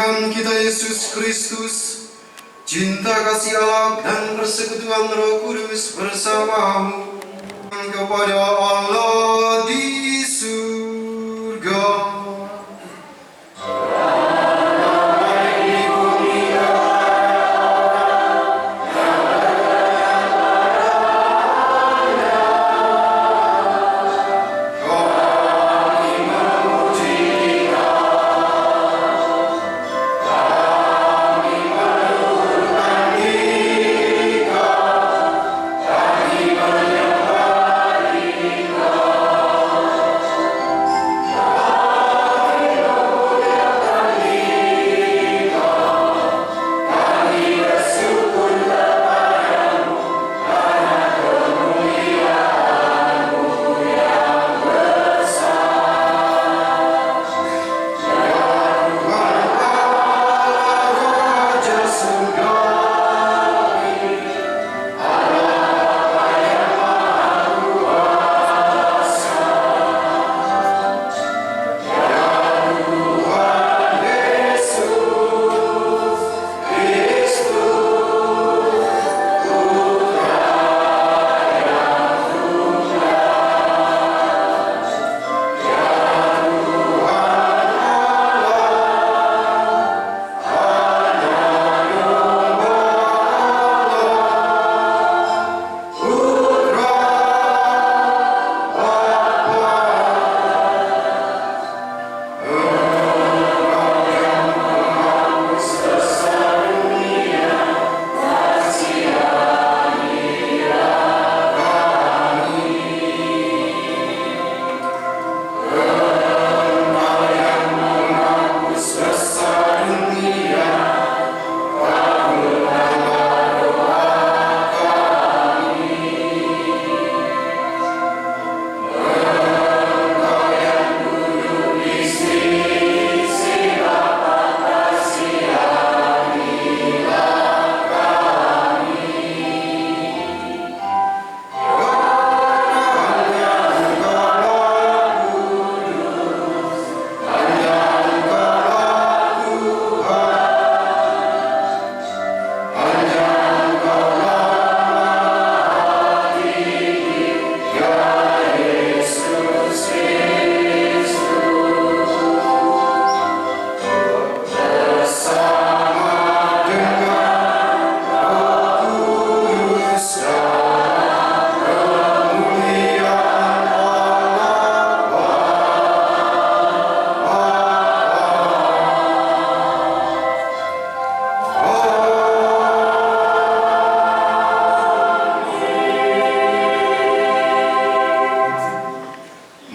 Tuhan kita Yesus Kristus, cinta kasih Allah dan persekutuan Roh Kudus bersamamu kepada Allah di surga.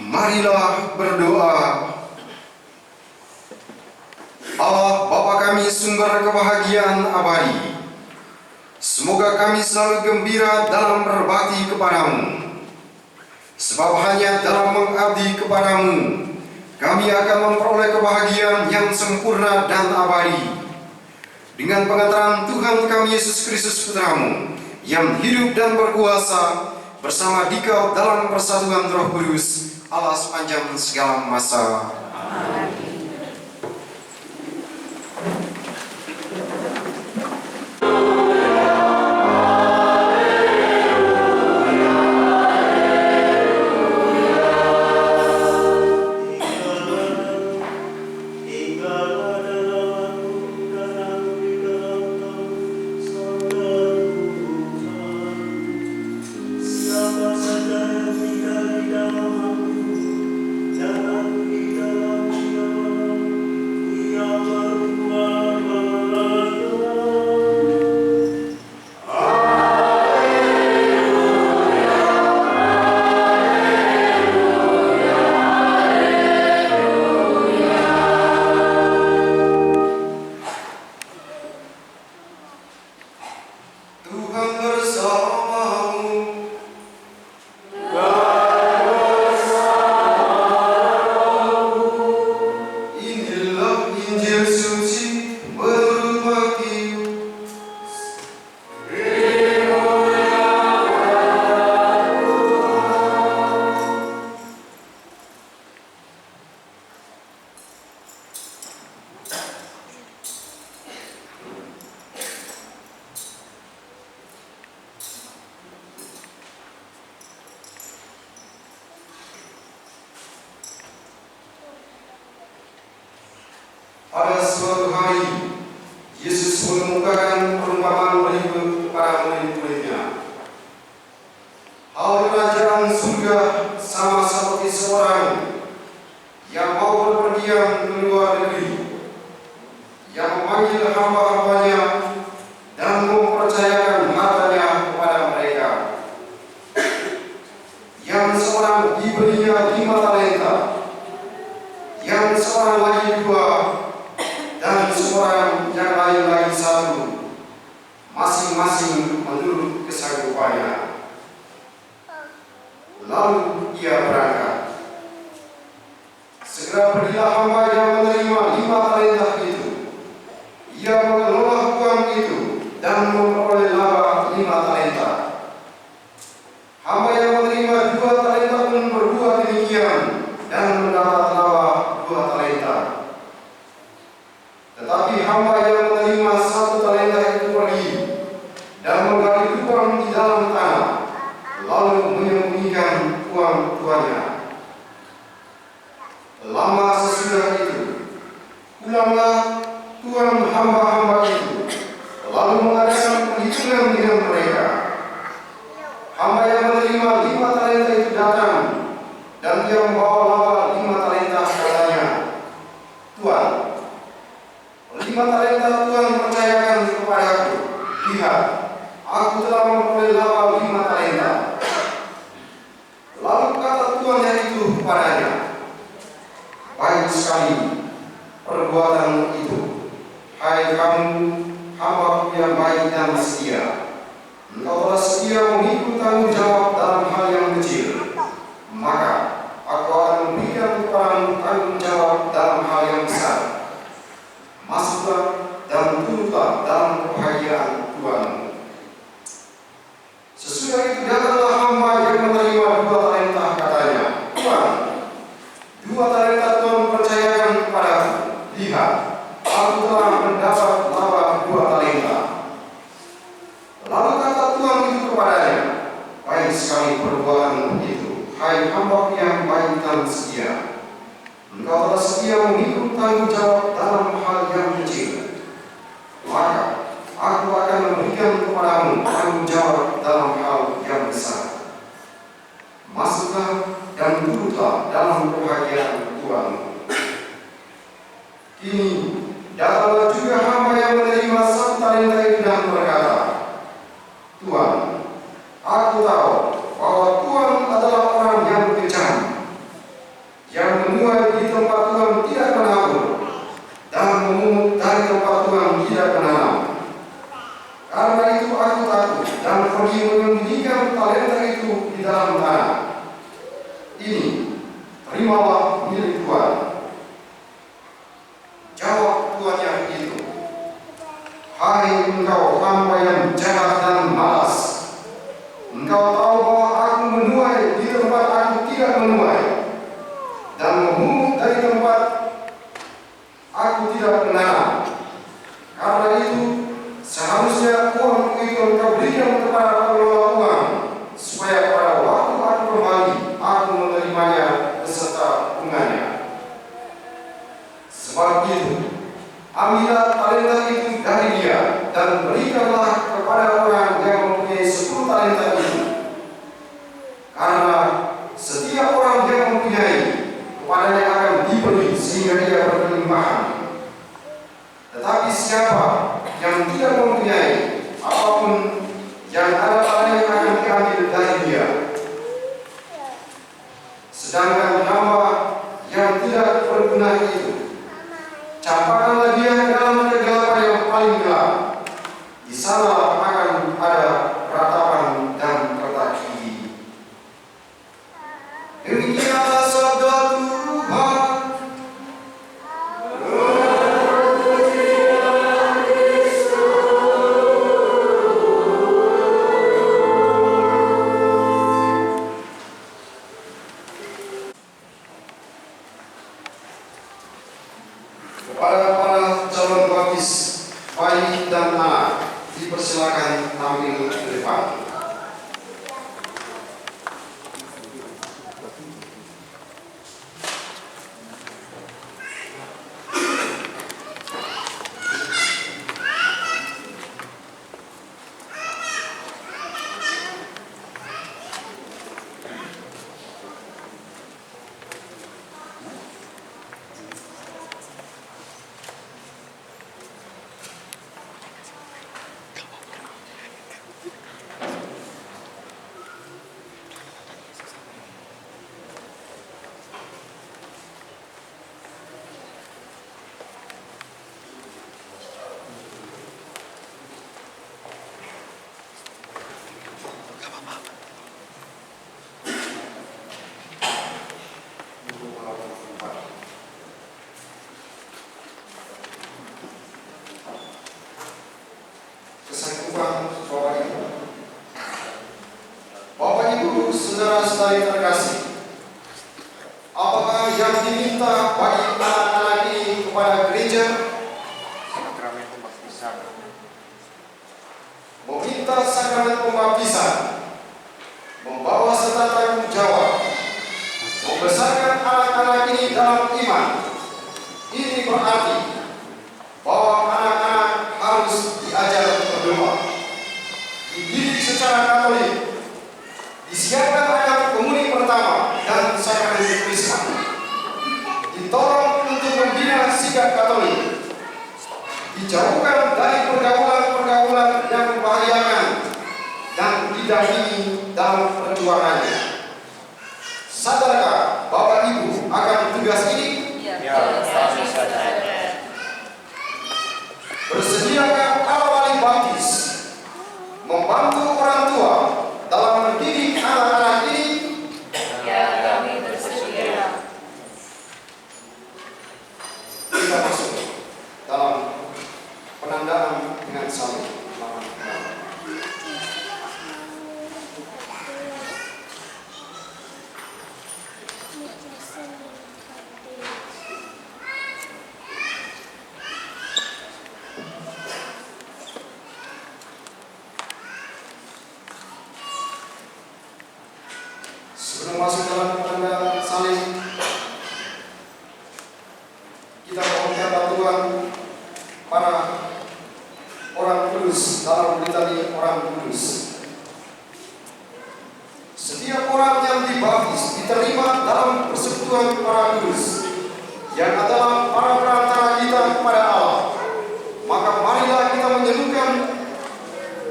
Marilah berdoa. Allah Bapa kami, sumber kebahagiaan abadi, semoga kami selalu gembira dalam berbakti kepadamu, sebab hanya dalam mengabdi kepadamu kami akan memperoleh kebahagiaan yang sempurna dan abadi. Dengan pengantaran Tuhan kami Yesus Kristus Putramu, yang hidup dan berkuasa bersama Dikau dalam persatuan Roh Kudus, Allah sepanjang segala masa. Amin. Siapa saja yang tinggal di dalam aku, jangan di dalam Pada suatu hari, Yesus mengemukakan perumpamaan berikut kepada murid-muridnya. Hal kerajaan surga sama seperti seorang yang mau berpergian ke luar negeri, yang memanggil hamba-hambanya dan mempercayakan hartanya kepada mereka. Yang seorang diberinya 5 talenta, yang seorang lagi 2, dan seorang yang lain lagi 1, masing-masing menurut kesanggupannya. Lalu ia berangkat. Segera pergilah hamba yang menerima 5 talenta itu. Ia mengelola uang itu dan memperoleh laba 5 talenta. Hamba yang menerima 2 talenta pun berbuat demikian dan mendapat laba 2 talenta. Tetapi hamba yang menerima 1 talenta itu pergi dan menggali lubang di dalam tanah, lalu menyembunyikan uang tuannya. Lama sesudah itu, pulanglah tuan hamba-hamba itu, lalu mengadakan perhitungan dengan mereka. Hamba yang menerima 5 talenta itu datang, dan dia membawa laba 5 talenta. Katanya, "Tuan, 5 talenta Tuhan percayakan kepadaku. Lihat, aku telah memperoleh laba 5 talenta." Lalu kata tuannya itu kepadanya, "Baik sekali perbuatan itu, hai kamu hamba yang baik dan setia. Engkau telah setia mengikut tanggung jawab dalam hal yang kecil, maka aku akan memberikan kepadamu tanggung jawab dalam hal yang besar. Masuklah dan turutlah dalam kebahagiaan Tuhanmu." Sesudah itu datanglah hamba yang menerima 2 talenta. Katanya, "Tuan, 2 talenta Tuhan percayakan kepadaku. Lihat, aku telah mendapat laba 2 talenta." Lalu kata Tuhan itu kepadanya, "Baik sekali perbuatan itu, hai hamba yang baik dan setia. Engkau telah setia mengikut tanggung jawab dalam hal yang kecil, maka aku akan memberikan kepadamu tanggung jawab dalam hal yang besar. Masuklah dan turutlah dalam kebahagiaan Tuhanmu." Kini datanglah juga hamba yang menerima 1 talenta itu dan berkata, "Tuhan, aku tahu bahwa Tuhan adalah orang yang kejam, yang menuai di tempat Tuhan tidak menabur, dan memungut dari tempat Tuhan tidak menanam. Karena itu aku takut dan pergi menyembunyikan talenta itu di dalam tanah. Ini, terimalah milik Tuhan." Jawab tuannya itu, "Hai engkau hamba yang jahat dan malas. Engkau tahu bahwa aku menuai di tempat aku tidak menuai, dan memungut dari tempat aku tidak menanam. Karena itu, seharusnya uang itu engkau berikan kepada pengelola uang, supaya pada waktu aku kembali, aku menerimanya beserta bunganya. Sebab itu, ambillah talenta itu dari dia, dan berikanlah kepada orang yang mempunyai 10 talenta itu. Karena setiap orang yang mempunyai, kepadanya akan diberi sehingga dia berkelimpahan. Tetapi siapa yang tidak mempunyai, apapun yang ada padanya akan diambil dari dia. Sedangkan hamba yang tidak berguna itu, campakkanlah dia ke dalam kegelapan yang paling gelap. Di sana akan ada ratapan dan retak gigi." Demikianlah sabda Tuhan. Kepada para calon baptis bayi dan anak, dipersilakan tampil ke depan. saudari terkasih, apakah yang diminta bagi anak-anak ini kepada gereja? Sakramen pembaptisan. Meminta sakramen pembaptisan, membawa serta tanggung jawab, membesarkan anak-anak ini dalam iman. Ini berarti bahwa anak-anak harus diajar berdoa, dididik secara Katolik, disiapkan akan komuni pertama dan sakramen krisma, ditolong untuk membina sikap Katolik, dijauhkan dari pergaulan-pergaulan yang membahayakan, dan didampingi dalam perjuangannya. Sadarkah Bapak Ibu akan tugas ini? Ya, kami sadar. Bersediakah para wali baptis membantu orang tua dalam mendidik anak-anak ini? Ya, kami bersedia. Kita masuk dalam penandaan dengan saling. Sebelum masuk dalam penandaan saling, kita mohonkan bantuan para orang kudus dalam litani orang kudus. Setiap orang yang dibaptis diterima dalam persekutuan para kudus, yang adalah para perantara kita kepada Allah. Maka marilah kita menyerukan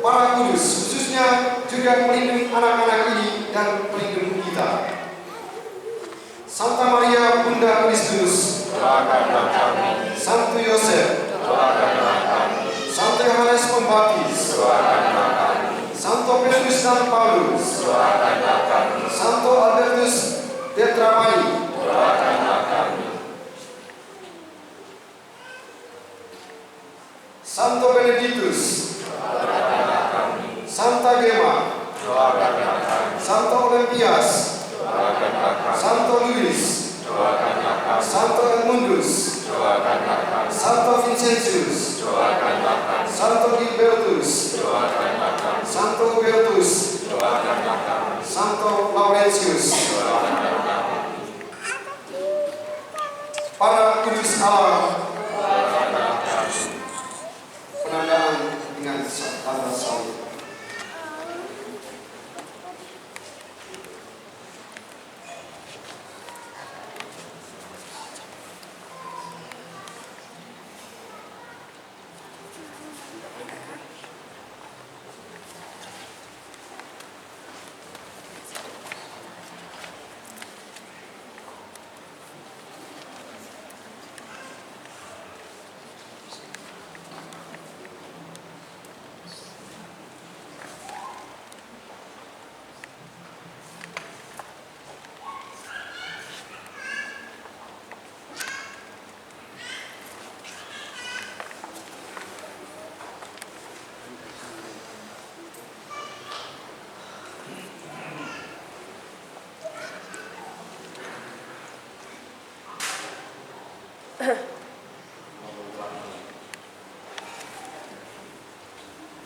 para kudus, khususnya juga pelindung anak-anak ini dan pelindung kita. Santa Maria Bunda Kristus, Doakanlah kami. Santo Yosef, Doakanlah kami. Santo Yohanes Pembaptis, Doakanlah kami. Santo Petrus dan Paulus, Doakanlah kami. Santo Albertus Tetramani, Doakanlah kami. Santo Benedictus, Doakanlah kami. Santa Gema, Doakanlah kami. Santo Olimpias, Doakanlah kami. Santo Luis, Doakanlah kami. Santo Edmundus, Doakanlah kami. Santo Vincentius, Doakanlah kami. Santo Gilbertus, Doakanlah kami. Santo Hubertus, Doakanlah kami. Santo Laurentius, Doakanlah kami. para kudus Allah. Doakanlah kami. Penandaan dengan tanda salib.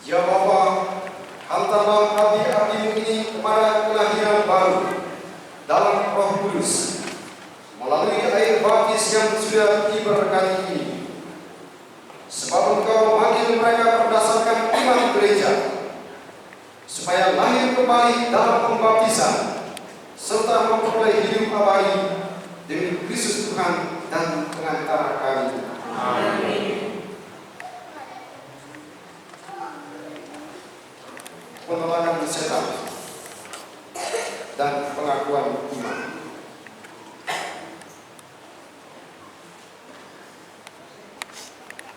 Ya Bapa, hantarlah abdi-abdimu ini kepada kelahiran baru dalam Roh Kudus melalui air baptis yang sudah diberkati ini. Sebab Engkau memanggil mereka berdasarkan iman gereja, supaya lahir kembali dalam pembaptisan serta memperoleh hidup abadi demi Kristus Tuhan dan pengantara kami. Amin. Penolakan setan dan pengakuan iman.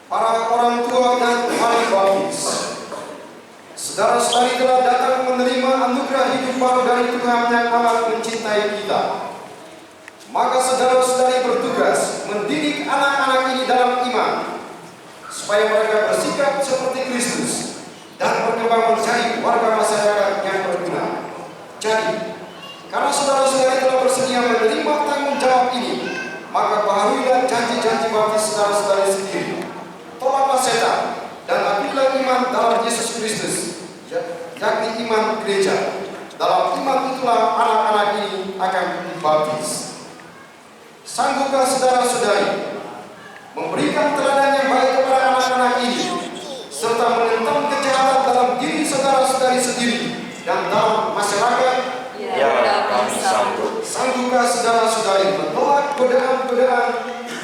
Para orang tua dan wali baptis, saudara-saudari telah datang menerima anugerah hidup baru dari Tuhan yang amat mencintai kita. Maka saudara-saudari bertugas mendidik anak-anak ini dalam iman, supaya mereka bersikap seperti Kristus dan berkembang menjadi warga masyarakat yang berguna. Jadi, Karena saudara-saudari telah bersedia menerima tanggung jawab ini, maka baharuilah janji-janji baptis saudara-saudari sendiri. Tolaklah setan dan ambillah iman dalam Yesus Kristus, yakni iman gereja. Dalam iman itulah anak-anak ini akan dibaptis. Sanggupkah saudara-saudari memberikan teladan yang baik kepada anak-anak ini, serta menentang kejahatan dalam diri saudara-saudari sendiri dan dalam masyarakat? Ya, kami sanggup. Sanggupkah saudara-saudari menolak godaan-godaan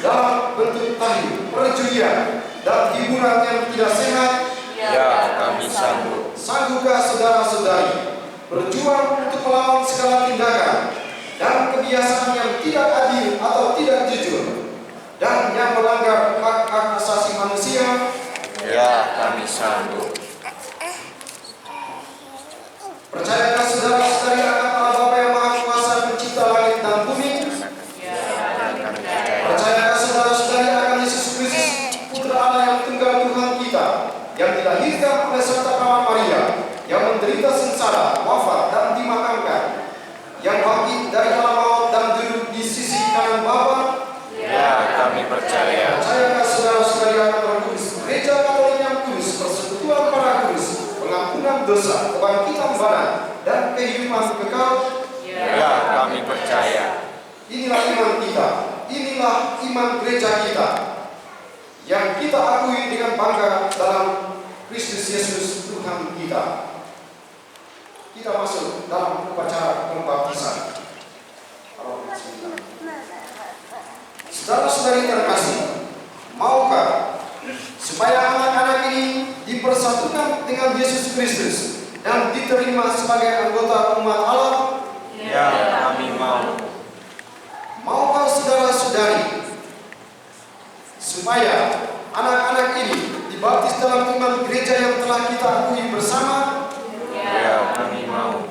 dalam bentuk tahi, perjudian, dan hiburan yang tidak sehat? Ya, kami sanggup. Sanggupkah saudara-saudari berjuang untuk melawan segala tindakan dan kebiasaan yang tidak adil atau tidak jujur dan yang melanggar hak-hak asasi manusia? Ya, kami sanggup. Percayakah saudara-saudari akan Allah Bapa yang Maha Kuasa Pencipta langit dan bumi? Percayakah saudara-saudari akan Yesus Kristus, Putra Allah yang tunggal Tuhan kita, yang dilahirkan oleh Santa Kawan Maria, yang menderita sengsara, wafat dan dimakamkan, yang bangkit dari alam maut dan duduk di sisi kanan Bapa? Ya, kami percaya. Percayakah saudara-saudari akan Roh Kudus, Gereja Katolik yang kudus, persekutuan para kudus, pengampunan dosa, kebangkitan badan, dan kehidupan kekal? Ya, kami percaya. Inilah iman kita, inilah iman gereja kita, yang kita akui dengan bangga dalam Kristus Yesus Tuhan kita. Kita masuk dalam upacara pembaptisan. Saudara-saudari terkasih, maukah supaya anak-anak ini dipersatukan dengan Yesus Kristus dan diterima sebagai anggota umat Allah? Ya, kami mau. Maukah saudara-saudari supaya anak-anak ini dibaptis dalam iman gereja yang telah kita akui bersama? Ya, kami mau.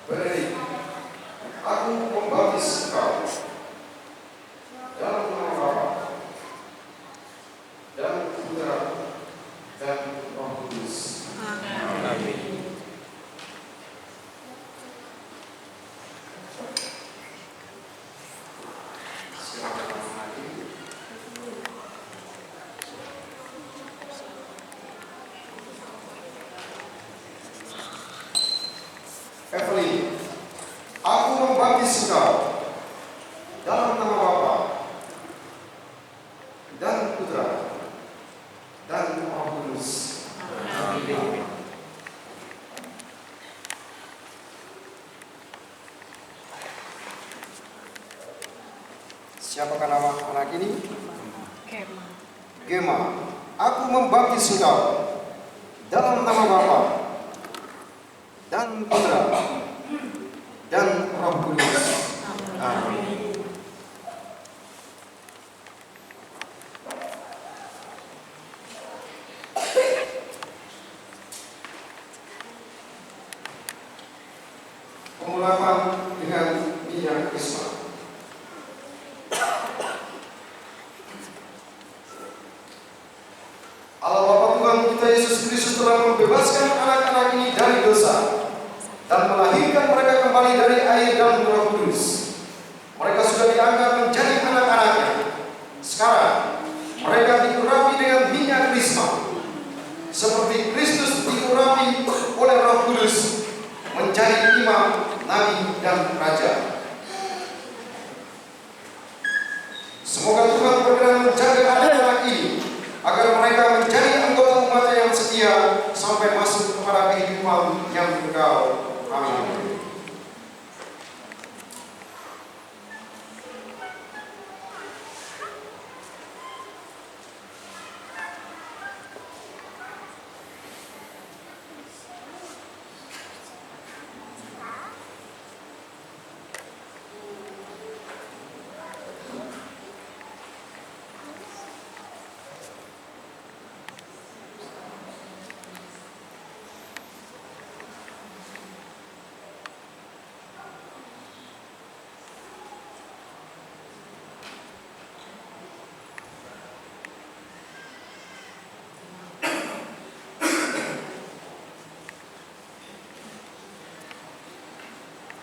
Beri, aku membaptis engkau dalam nama Bapa dan Putra dan Roh Kudus. Amin. Silakan menghadiri. Evelyn, aku membaptis engkau dalam nama Bapa dan Putra dan Roh Kudus. Amin. Siapakah nama anak ini? Gema. Aku membaptis engkau dalam nama Bapa dan Putra dan Roh Kudus. Amin. Pengulapan dengan minyak krisma. Allah Bapa Tuhan kita Yesus Kristus telah membebaskan anak-anak ini dari dosa dan melahirkan mereka kembali dari air dan Roh Kudus. Mereka sudah diangkat menjadi anak-anaknya. Sekarang mereka diurapi dengan minyak krisma, seperti Kristus diurapi oleh Roh Kudus menjadi imam, nabi, dan raja. Semoga Tuhan berkenan menjaga anak-anak ini agar mereka menjadi anggota umat yang setia sampai masuk kepada kehidupan yang kekal. Amin.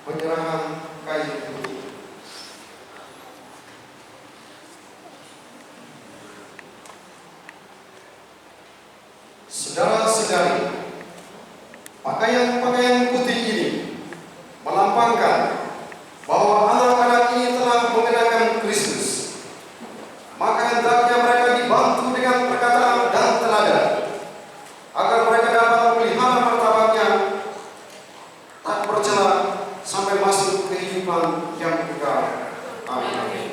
Penyerahan kain putih. Saudara-saudari, pakaian-pakaian putih ini melambangkan bahwa anak-anak ini telah mengenakan Kristus. Maka hendaknya mereka dibantu dengan perkataan dan teladan, agar mereka dapat memelihara martabatnya tak bercela sampai masuk kehidupan yang kekal. Amin.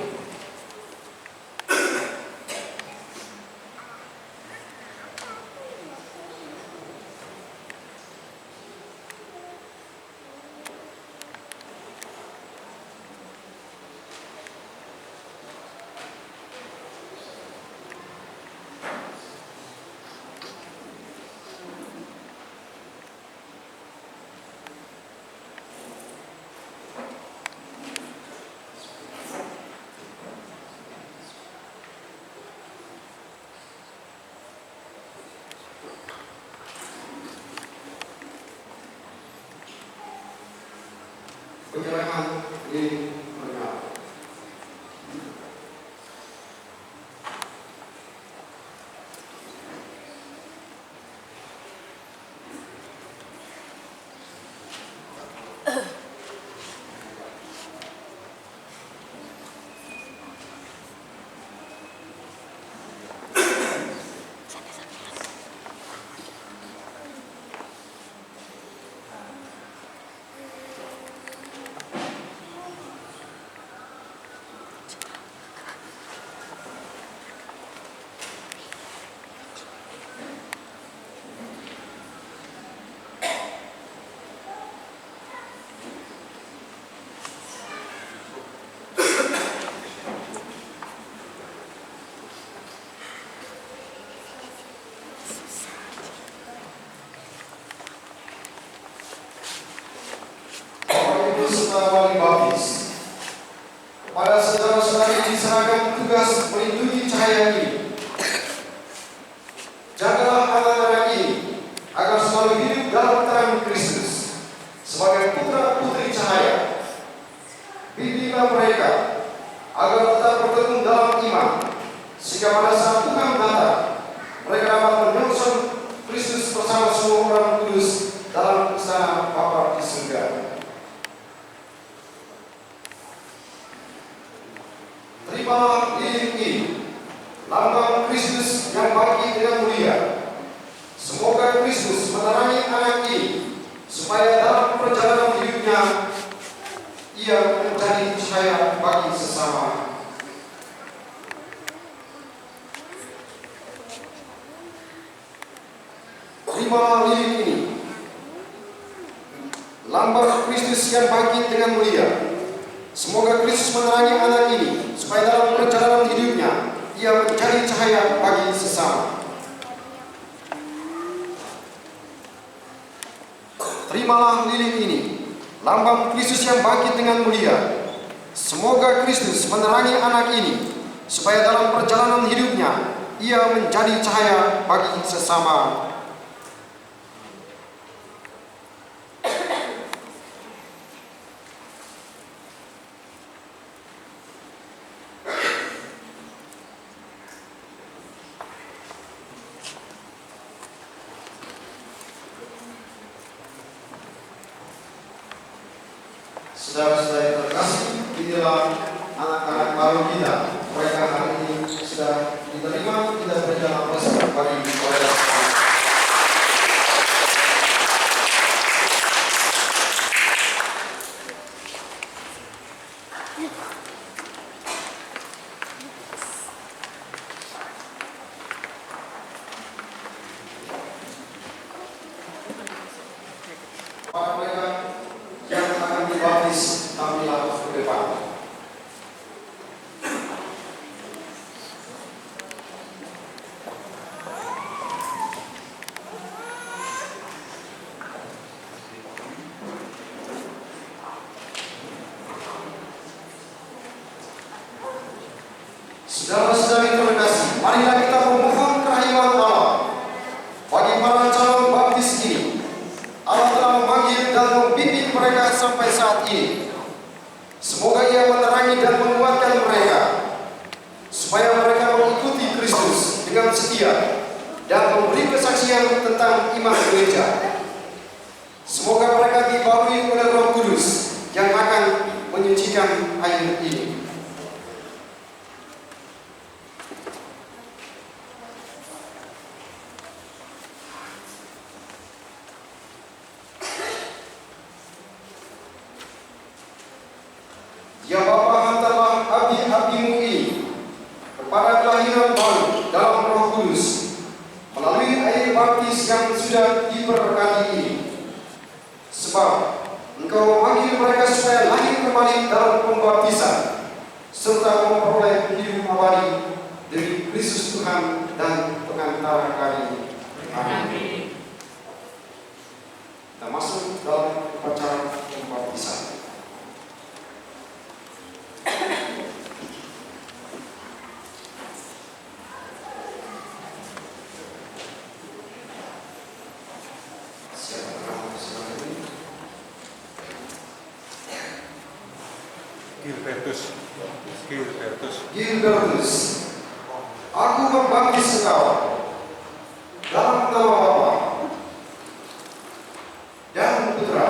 Penyerahan lilin pernikahan. Serta wali baptis, kepada saudara-saudari diserahkan tugas melindungi cahaya ini. Jagalah anak-anak ini agar selalu hidup dalam terang Kristus sebagai putra-putri cahaya. Bimbinglah mereka agar tetap bertekun dalam iman, sehingga pada saat Tuhan datang mereka dapat menyongsong Kristus bersama semua orang kudus dalam istana Bapa di surga. Terimalah lilin ini, lambang Kristus yang bagi dengan mulia. Semoga Kristus menerangi anak ini, supaya dalam perjalanan hidupnya ia menjadi cahaya bagi sesama. Terimalah lilin ini, lambang Kristus yang bagi dengan mulia. Semoga Kristus menerangi anak ini, supaya dalam perjalanan hidupnya ia menjadi cahaya bagi sesama. Terimalah lilin ini, lambang Kristus yang bangkit dengan mulia. Semoga Kristus menerangi anak ini, supaya dalam perjalanan hidupnya ia menjadi cahaya bagi sesama. Saudara-saudara terkasih, inilah anak-anak baru kita. Mereka hari ini sudah diterima, tidak berjalan proses bagi mereka. Para mereka yang akan dibaptis tampillah ke depan. Saudara-saudari terkasih, marilah kita memohon kerahiman Allah bagi para calon baptis ini. Allah telah memanggil dan membimbing mereka sampai saat ini. Semoga Ia menerangi dan menguatkan mereka, supaya mereka mengikuti Kristus dengan setia dan memberi kesaksian tentang iman gereja. Semoga mereka dibaharui oleh Roh Kudus yang akan menyucikan air ini. Ya Bapa, hantarlah abdi-abdimu ini kepada kelahiran baru dalam Roh Kudus melalui air baptis yang sudah diberkati ini. Sebab Engkau memanggil mereka supaya lahir kembali dalam pembaptisan serta memperoleh hidup abadi dari Kristus Tuhan dan pengantara kami. Amin. Kita masuk dalam upacara pembaptisan. Gilbertus, aku membaptis engkau dalam nama Bapa dan Putra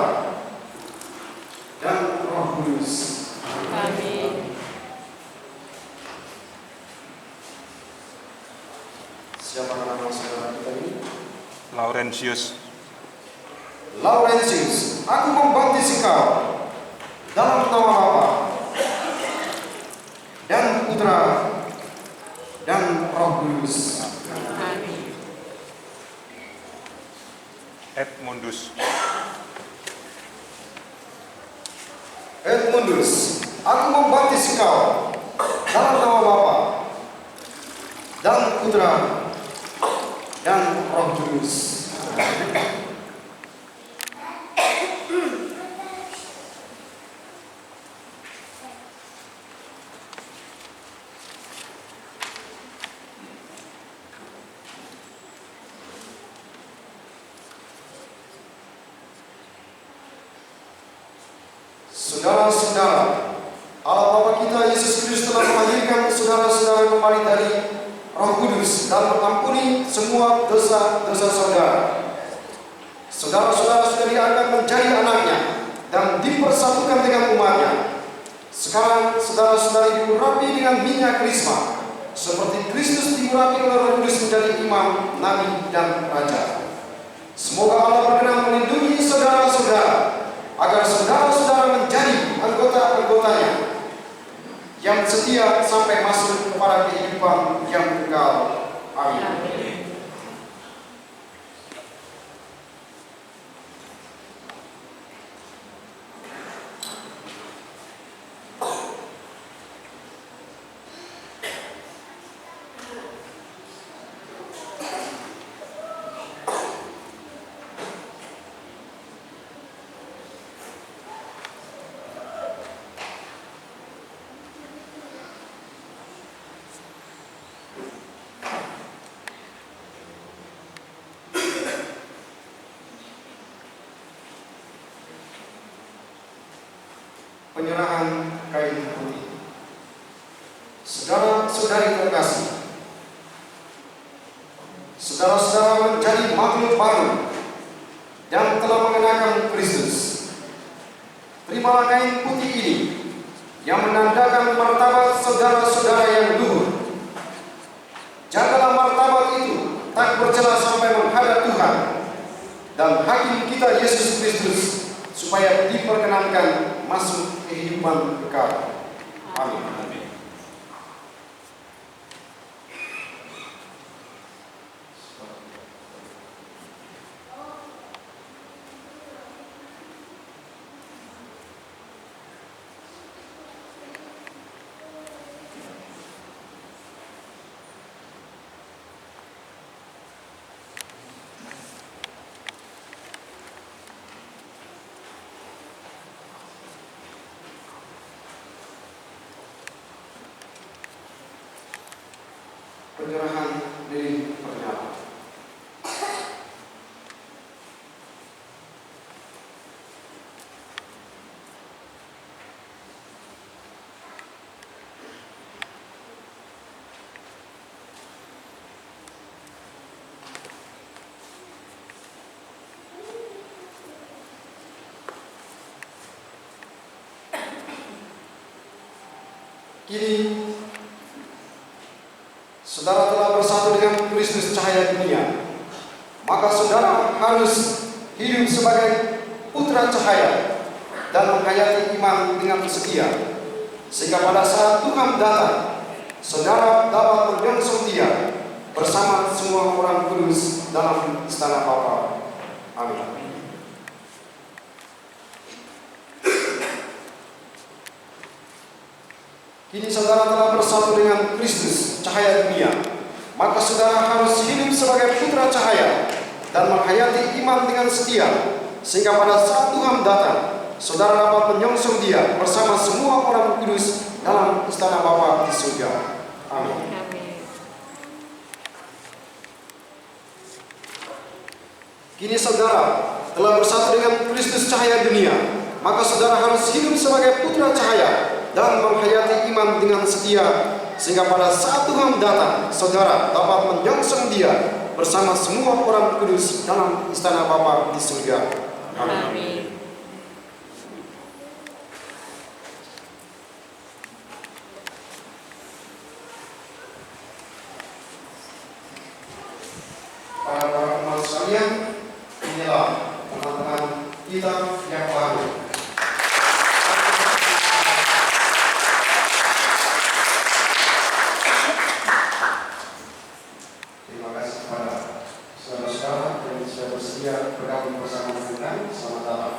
dan Roh Kudus. Amin. Siapa nama saudara kita ini? Laurentius, aku membaptis engkau dalam nama Bapa dan Putra dan Roh Kudus. Amin. Edmundus, aku membaptis engkau dalam nama Bapa dan Putra dan Roh Kudus. Saudara-saudara, Allah Bapa kita Yesus Kristus telah melahirkan saudara-saudara kembali dari Roh Kudus dan mengampuni semua dosa-dosa saudara. Saudara-saudara sudah diangkat menjadi anaknya dan dipersatukan dengan umatnya. Sekarang saudara-saudari diurapi dengan minyak krisma, seperti Kristus diurapi oleh Roh Kudus menjadi imam, nabi, dan raja. Semoga Allah berkenan melindungi saudara-saudara, agar saudara-saudara menjadi anggota-anggotanya yang setia sampai masuk kepada kehidupan yang kekal. Amin. Penyerahan kain putih. Saudara-saudari terkasih, saudara-saudara menjadi makhluk baru dan telah mengenakan Kristus. Terimalah kain putih ini yang menandakan martabat saudara-saudara yang luhur. Jagalah martabat itu tak bercela sampai menghadap Tuhan dan Hakim kita Yesus Kristus, supaya diperkenankan masuk kehidupan kekal. Amin. Penyerahan lilin pernyataan. Kini saudara telah bersatu dengan Kristus cahaya dunia, maka saudara harus hidup sebagai putra cahaya dan menghayati iman dengan setia, sehingga pada saat Tuhan datang, saudara dapat menyongsong Dia bersama semua orang kudus dalam istana Bapa. Amin. Kini saudara telah bersatu dengan Kristus cahaya dunia, maka saudara harus hidup sebagai putra cahaya dan menghayati iman dengan setia, sehingga pada saat Tuhan datang, saudara dapat menyongsong Dia bersama semua orang kudus dalam istana Bapa di surga. Amin. Amin. Kini saudara telah bersatu dengan Kristus cahaya dunia, maka saudara harus hidup sebagai putra cahaya dan menghayati iman dengan setia, sehingga pada saat Tuhan datang, saudara dapat menyongsong Dia bersama semua orang kudus dalam istana Bapa di surga. Amin. Amin. Para teman sekalian, inilah teman-teman kita yang baru. Terima kasih kepada saudara-saudara yang sudah bersedia bergabung bersama dengan. Selamat datang.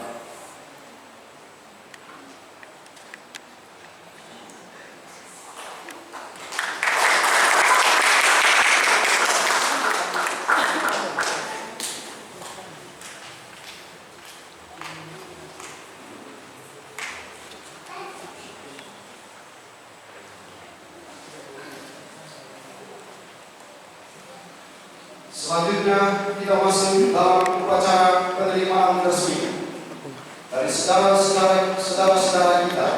Selanjutnya kita masuk dalam upacara penerimaan resmi dari saudara-saudara kita.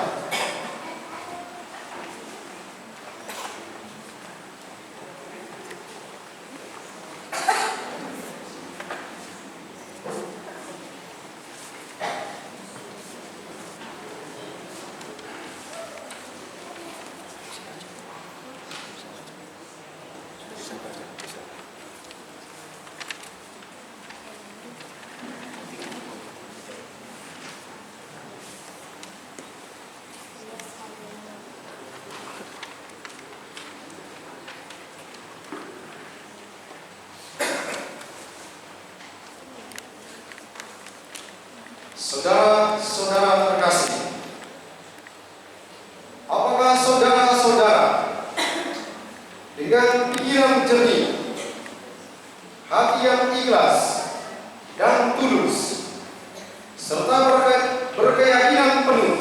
Saudara-saudara terkasih, apakah saudara-saudara dengan pikiran jernih, hati yang ikhlas dan tulus, serta berkeyakinan penuh,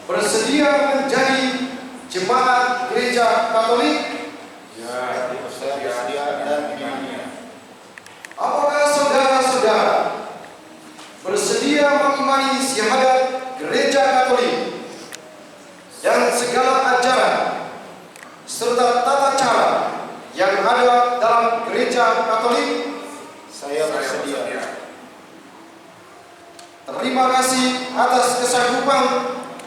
bersedia menjadi jemaat gereja Katolik? Ya, bersedia dan bersedia. Apakah saudara-saudara bersedia mengimani syahadat gereja Katolik dan segala ajaran serta tata cara yang ada dalam gereja Katolik? Saya bersedia. Terima kasih atas kesanggupan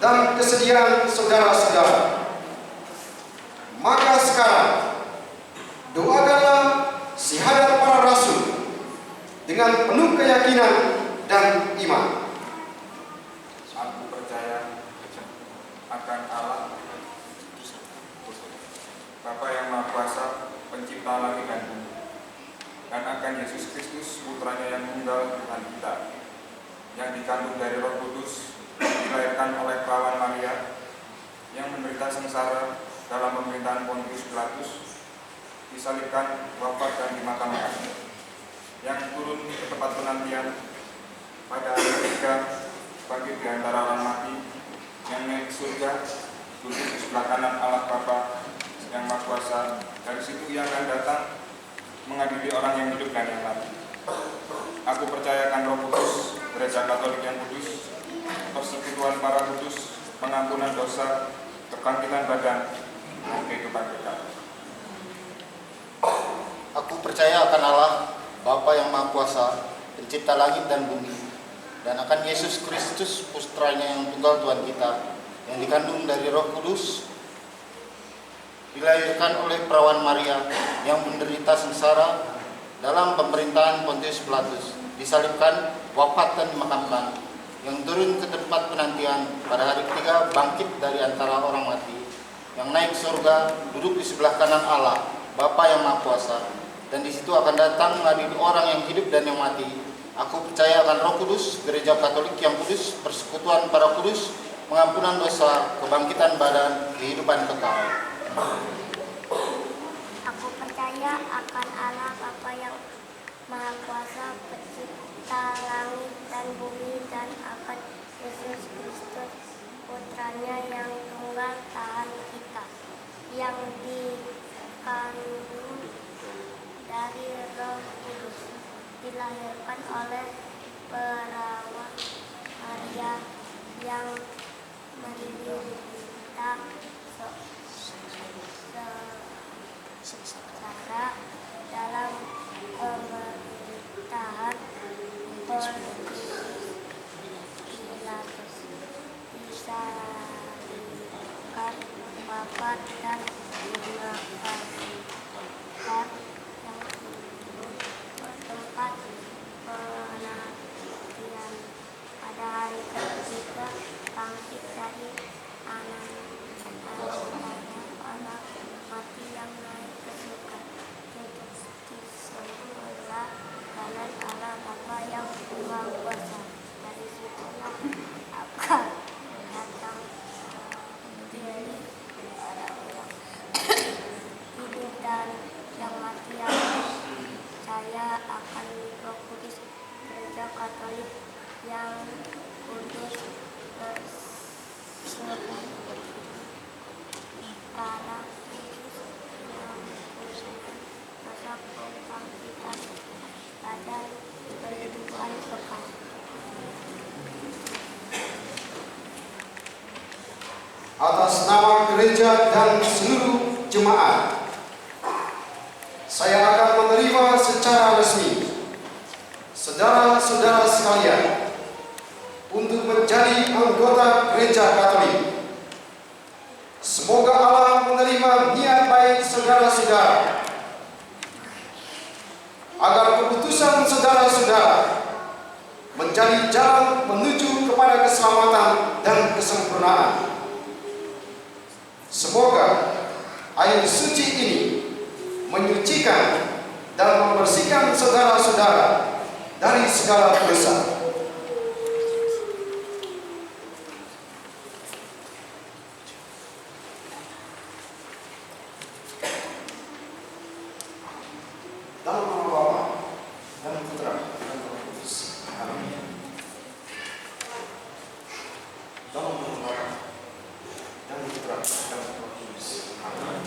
dan kesediaan saudara-saudara. Maka sekarang doakanlah syahadat para rasul dengan penuh keyakinan dan iman. Aku percaya akan Allah, Bapa yang Maha Kuasa, Pencipta langit dan bumi, dan akan Yesus Kristus, Putranya yang tunggal Tuhan kita, yang dikandung dari Roh Kudus, dilahirkan oleh perawan Maria, yang menderita sengsara dalam pemerintahan Pontius Pilatus, disalibkan, wafat dan dimakamkan, yang turun ke tempat penantian, pada hari ketiga bangkit di antara orang mati, yang naik ke surga, duduk di sebelah kanan Allah Bapa yang Maha Kuasa. Dari situ Ia akan datang mengadili orang yang hidup dan yang mati. Aku percayakan Roh Kudus, Gereja Katolik yang kudus, persekutuan para kudus, pengampunan dosa, kebangkitan badan, dan kehidupan kekal. Aku percaya akan Allah, Bapa yang Maha Kuasa, Pencipta langit dan bumi, dan akan Yesus Kristus, Putranya yang tunggal Tuhan kita, yang dikandung dari Roh Kudus, dilahirkan oleh perawan Maria yang menderita sengsara dalam pemerintahan Pontius Pilatus, disalibkan, wafat dan dimakamkan, yang turun ke tempat penantian pada hari ketiga, bangkit dari antara orang mati, yang naik ke surga, duduk di sebelah kanan Allah, Bapa yang Maha Kuasa, dan di situ akan datang mengadili orang yang hidup dan yang mati. Aku percaya akan Roh Kudus, Gereja Katolik yang kudus, persekutuan para kudus, pengampunan dosa, kebangkitan badan, kehidupan kekal. Aku percaya akan Allah Bapa yang Maha Kuasa, pencipta langit dan bumi, dan akan Yesus Kristus, putranya yang tunggal Tuhan kita, yang dikandung dari Roh Kudus, dilahirkan oleh perawan Maria, yang menderita sengsara dalam pemerintahan Pontius Pilatus, disalibkan, wafat dan dimakamkan, yang turun ke tempat penantian pada hari ketiga, bangkit dari antara orang mati, yang naik ke surga, duduk di sebelah kanan Allah Bapa yang Maha Kuasa. Dari situlah akan datang dari orang-orang hidup dan yang mati, yang percaya akan Roh Kudus, Gereja Katolik yang kudus, persekutuan para kudus, dosa, kebangkitan badan, kehidupan kekal. Atas nama gereja dan seluruh jemaat, saya akan menerima secara resmi saudara-saudara sekalian untuk menjadi anggota gereja Katolik. Semoga Allah menerima niat baik saudara-saudara, agar keputusan saudara-saudara menjadi jalan menuju kepada keselamatan dan kesempurnaan. Semoga air suci ini menyucikan dan membersihkan saudara-saudara dari segala dosa. Dalam nama Bapa dan Putra dan Roh Kudus. Amin. Dalam nama Bapa dan Putra dan Roh Kudus. Amin.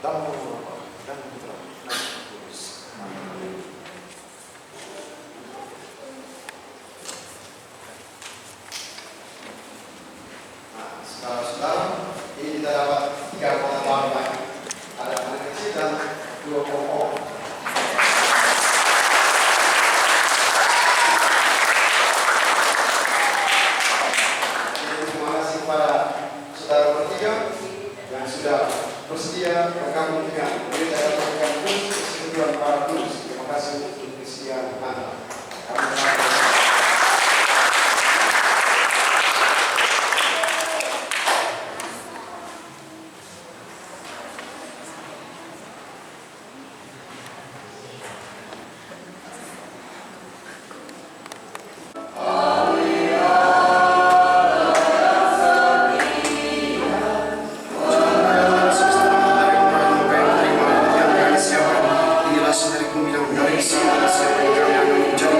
Dalam nama Bapa dan Putra dan Roh Kudus. Amin. Nah, saudara-saudara, ini kita dapat 3 pengetahuan baik. Ada anak kecil dan 2 pokok. Terima kasih kepada saudara bertiga yang sudah bersedia bergabung dengan Gereja Katolik yang kudus, persekutuan para kudus. Terima kasih untuk kesediaan Anda. Inilah saudari kumilang dari siapa yang kami akan menjadi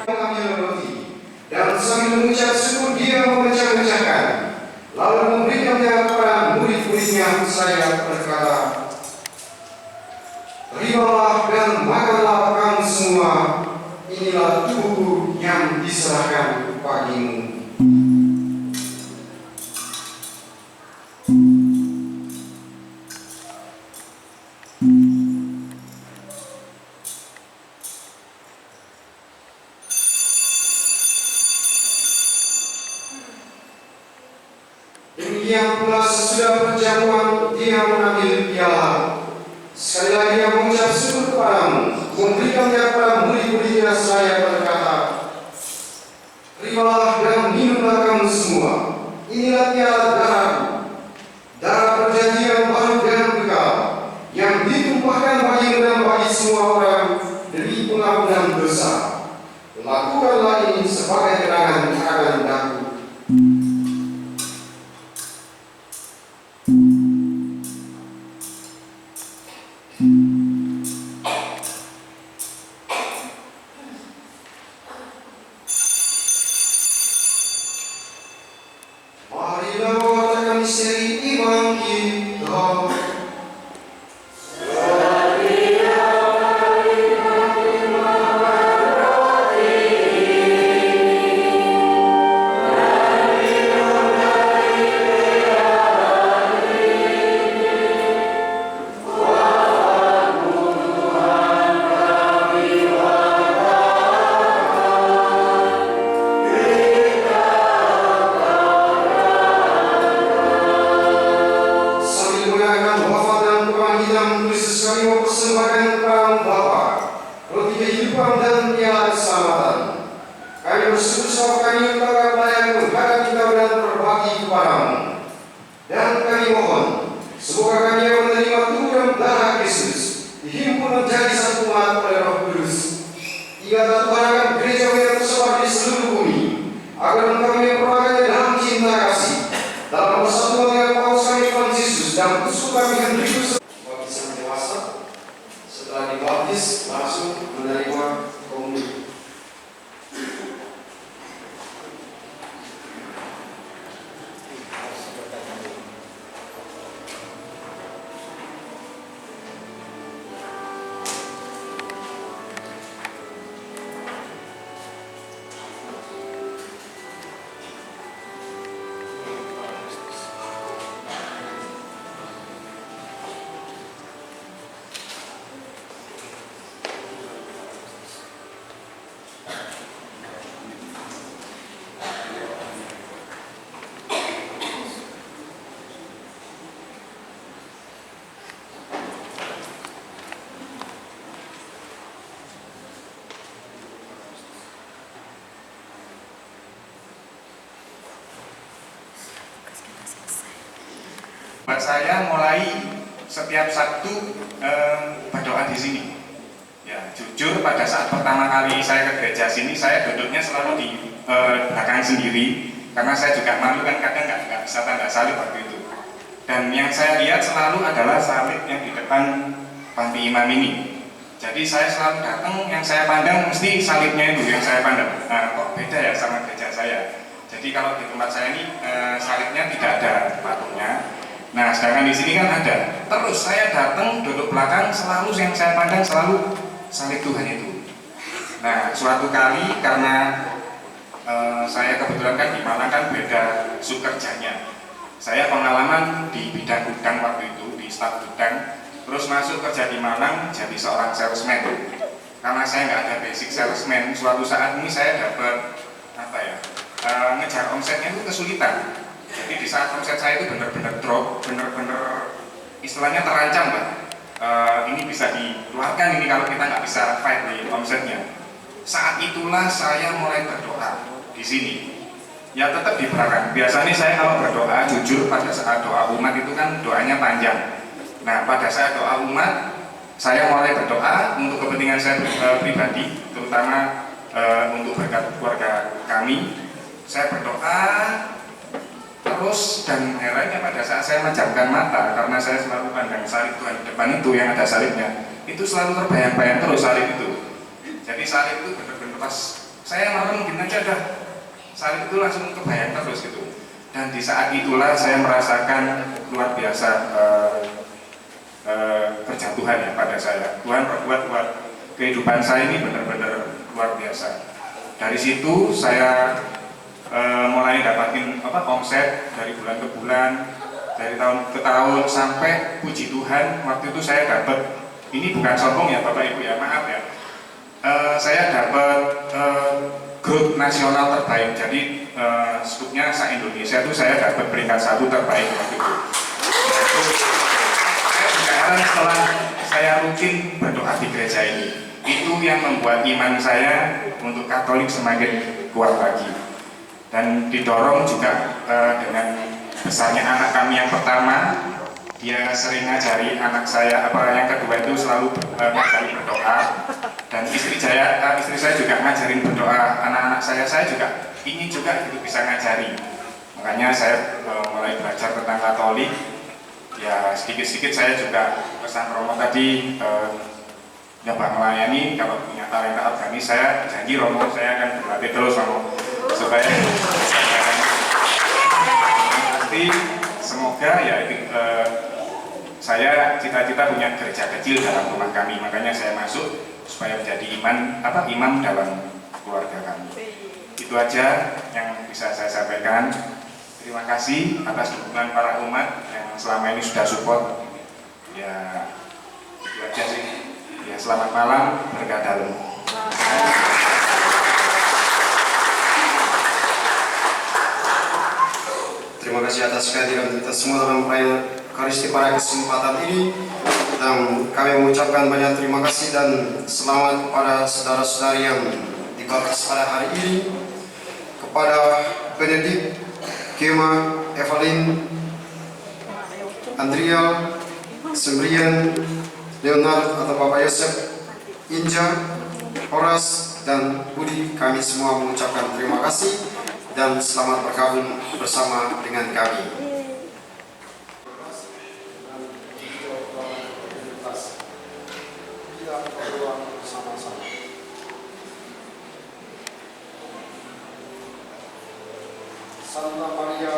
Mengambil roti Dan sambil mengucap syukur dia memecah-mecahkan, lalu memberikannya kepada murid-muridnya. Saya berkata, terimalah dan makanlah kamu semua, inilah tubuhku yang diserahkan bagimu. Demikian pula sesudah perjamuan dia mengambil piala. Sekali lagi dia mengucap syukur kepadamu, memberikannya kepada murid-muridnya. Saya berkata, terimalah dan minumlah kamu semua, inilah piala darahku, darah perjanjian baru dan kekal, yang ditumpahkan bagimu dan bagi semua orang demi pengampunan dosa. Lakukanlah ini sebagai kenangan akan aku. Marilah mewartakan misteri iman kita. Sambil mengenangkan wafat dan kebangkitan Kristus, kami mempersembahkan kepadamu Bapa, roti kehidupan dan piala keselamatan. Kami bersyukur bahwa kami telah layak menghadap Engkau dan berbakti kepadamu. Dan kami mohon, semoga kami yang menerima tubuh dan darah Kristus dihimpun menjadi satu umat oleh Roh Kudus. Ingatlah Tuhan akan gereja yang tersebar di seluruh bumi, agar Engkau memperolehnya dalam cinta kasih, dalam persatuan dengan Paus kami Fransiskus dan uskup kami Henrikus. Baptisan dewasa, setelah dibaptis langsung menerima komunion. Buat saya mulai setiap Sabtu berdoa di sini. Ya, jujur pada saat pertama kali saya ke gereja sini, saya duduknya selalu di belakang sendiri karena saya juga malu kan kadang nggak bisa tanda salib waktu itu. Dan yang saya lihat selalu adalah salib yang di depan panti imam ini. Jadi saya selalu datang, yang saya pandang mesti salibnya itu yang saya pandang. Nah, kok beda ya sama gereja saya. Jadi kalau di tempat saya ini salibnya tidak ada patungnya. Nah, sedangkan di sini kan ada. Terus saya datang duduk belakang, selalu yang saya pandang selalu salib Tuhan itu. Nah, suatu kali karena saya kebetulan kan di Malang kan beda sub kerjanya. Saya pengalaman di bidang gudang waktu itu, di staf gudang. Terus masuk kerja di Malang jadi seorang salesman. Karena saya nggak ada basic salesman, suatu saat ini saya dapat ngejar omsetnya itu kesulitan. Jadi di saat omset saya itu benar-benar drop, benar-benar istilahnya terancam, Pak. Ini bisa dikeluarkan ini kalau kita nggak bisa fight di omsetnya. Saat itulah saya mulai berdoa di sini. Ya tetap di belakang. Biasanya saya kalau berdoa jujur pada saat doa umat itu kan doanya panjang. Nah pada saat doa umat saya mulai berdoa untuk kepentingan saya pribadi, terutama untuk berkat keluarga kami. Saya berdoa terus dan herannya pada saat saya menjamkan mata karena saya selalu pandang salib Tuhan di depan itu yang ada salibnya, itu selalu terbayang-bayang terus salib itu. Jadi salib itu benar-benar pas saya malam mungkin aja dah salib itu langsung kebayang terus gitu. Dan di saat itulah saya merasakan luar biasa perjatuhan ya pada saya. Tuhan berbuat buat kehidupan saya ini benar-benar luar biasa. Dari situ saya mulai dapatin omset dari bulan ke bulan, dari tahun ke tahun, sampai puji Tuhan waktu itu saya dapat, ini bukan sombong ya Bapak Ibu ya, maaf ya, saya dapat grup nasional terbaik. Jadi skupnya se-Indonesia itu saya dapat peringkat 1 terbaik waktu itu. Saya juga heran setelah saya rutin berdoa di gereja ini, itu yang membuat iman saya untuk Katolik semakin kuat lagi. Dan didorong juga dengan besarnya anak kami yang pertama, dia sering ngajari anak saya, yang kedua itu selalu ngajari berdoa. Dan istri saya juga ngajarin berdoa anak-anak saya juga ingin juga gitu bisa ngajari. Makanya saya mulai belajar tentang Katolik. Ya sedikit-sedikit saya juga pesan Romo tadi nyoba melayani. Kalau punya talenta organis, saya janji Romo saya akan berlatih terus Romo, supaya nanti semoga ya saya cita-cita punya gereja kecil dalam rumah kami. Makanya saya masuk supaya menjadi imam dalam keluarga kami. Itu aja yang bisa saya sampaikan. Terima kasih atas dukungan para umat yang selama ini sudah support. Ya itu aja sih. Ya selamat malam, berkah dalam. Terima kasih atas kehadiran kita semua dalam perayaan Ekaristi pada kesempatan ini, dan kami mengucapkan banyak terima kasih dan selamat kepada saudara-saudari yang dibaptis pada hari ini, kepada Benedict, Kema, Evelyn, Andrea, Sembrian, Leonard atau Bapak Yosef, Inja, Horas, dan Budi. Kami semua mengucapkan terima kasih dan selamat bergabung bersama dengan kami. Santa Maria,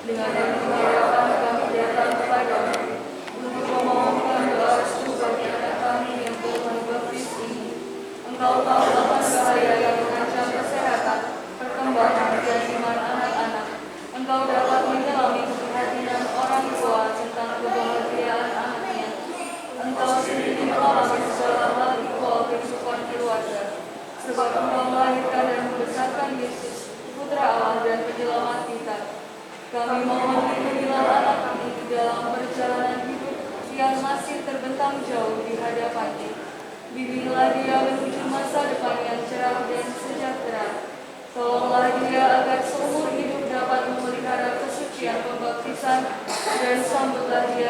dengan yang mengharapkan kami datang kepadamu untuk memohonkan doa restu bagi anak kami yang belum baptis ini. Engkau tahu apa bahaya yang mengancam kesehatan, perkembangan dan iman anak-anak. Engkau dapat menyelami keprihatinan orang tua tentang kebahagiaan anaknya. Engkau sendiri mengalami segala hal di bawah kehidupan keluarga, sebab Engkau melahirkan dan membesarkan Yesus, Putra Allah dan Penyelamat kita. Kami mohon lindungilah anak kami di dalam perjalanan hidup yang masih terbentang jauh di hadapan-Nya. Bimbinglah dia menuju masa depan yang cerah dan sejahtera. Tolonglah dia agar seumur hidup dapat memelihara kesucian pembaptisan, dan sambutlah dia